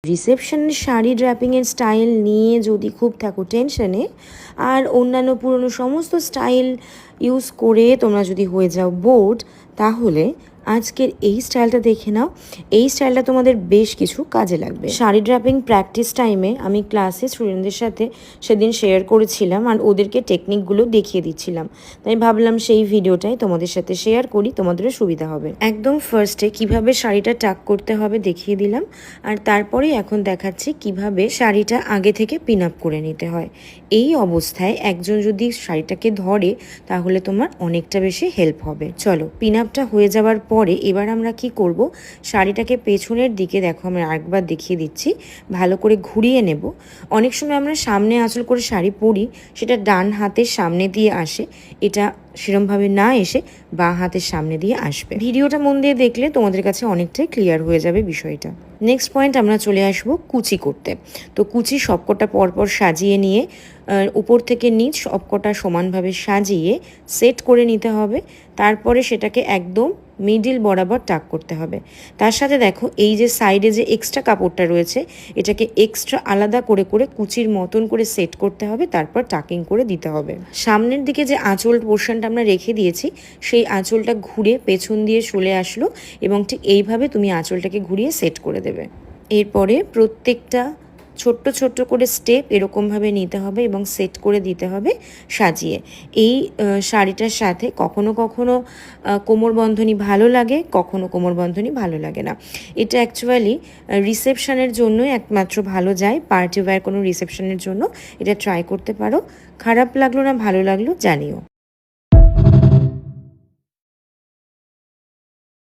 রিসেপশনের sari ড্র্যাপিংয়ের style নিয়ে যদি খুব থাকো টেনশনে আর অন্যান্য পুরনো সমস্ত স্টাইল ইউজ করে তোমরা যদি হয়ে যাও বোর্ড, তাহলে আজকের এই স্টাইলটা দেখে নাও। এই স্টাইলটা তোমাদের বেশ কিছু কাজে লাগবে। শাড়ি ড্র্যাপিং প্র্যাকটিস টাইমে আমি ক্লাসে স্টুডেন্টদের সাথে সেদিন শেয়ার করেছিলাম আর ওদেরকে টেকনিকগুলো দেখিয়ে দিচ্ছিলাম, তাই ভাবলাম সেই ভিডিওটাই তোমাদের সাথে শেয়ার করি, তোমাদেরও সুবিধা হবে। একদম ফার্স্টে কিভাবে শাড়িটা টাক করতে হবে দেখিয়ে দিলাম, আর তারপরে এখন দেখাচ্ছি কিভাবে শাড়িটা আগে থেকে পিন আপ করে নিতে হয়। এই অবস্থায় একজন যদি শাড়িটাকে ধরে তাহলে তোমার অনেকটা বেশি হেল্প হবে। চলো, পিন আপটা হয়ে যাওয়ার পরে এবার আমরা কি করব, শাড়িটাকে পেছনের দিকে দেখো আমি আরেকবার দেখিয়ে দিচ্ছি, ভালো করে ঘুরিয়ে নেব। অনেক সময় আমরা সামনে আঁচল করে শাড়ি পরি, সেটা ডান হাতের সামনে দিয়ে আসে, এটা সেরমভাবে না এসে বাঁ হাতের সামনে দিয়ে আসবে। ভিডিওটা মন দিয়ে দেখলে তোমাদের কাছে অনেকটাই ক্লিয়ার হয়ে যাবে বিষয়টা। নেক্সট পয়েন্ট আমরা চলে আসবো কুচি করতে। তো কুচি সবকটা পরপর সাজিয়ে নিয়ে উপর থেকে নিচ সবকটা সমানভাবে সাজিয়ে সেট করে নিতে হবে। তারপরে সেটাকে একদম মিডিল বরাবর টাক করতে হবে। তার সাথে দেখো এই যে সাইডে যে এক্সট্রা কাপড়টা রয়েছে, এটাকে এক্সট্রা আলাদা করে করে কুচির মতন করে সেট করতে হবে, তারপর টাকিং করে দিতে হবে। সামনের দিকে যে আঁচল পোর্শনটা আমরা রেখে দিয়েছি, সেই আঁচলটা ঘুরে পেছন দিয়ে চলে আসলো এবং ঠিক এইভাবে তুমি আঁচলটাকে ঘুরিয়ে সেট করে দেবে। এরপরে প্রত্যেকটা ছোট্ট ছোট্ট করে স্টেপ এরকমভাবে নিতে হবে এবং সেট করে দিতে হবে সাজিয়ে। এই শাড়িটার সাথে কখনো কখনো কোমরবন্ধনী ভালো লাগে, কখনো কোমরবন্ধনী ভালো লাগে না। এটা অ্যাকচুয়ালি রিসেপশনের জন্যই একমাত্র ভালো যায়, পার্টি ওয়্যার কোনো রিসেপশনের জন্য এটা ট্রাই করতে পারো। খারাপ লাগলো না ভালো লাগলো জানিও।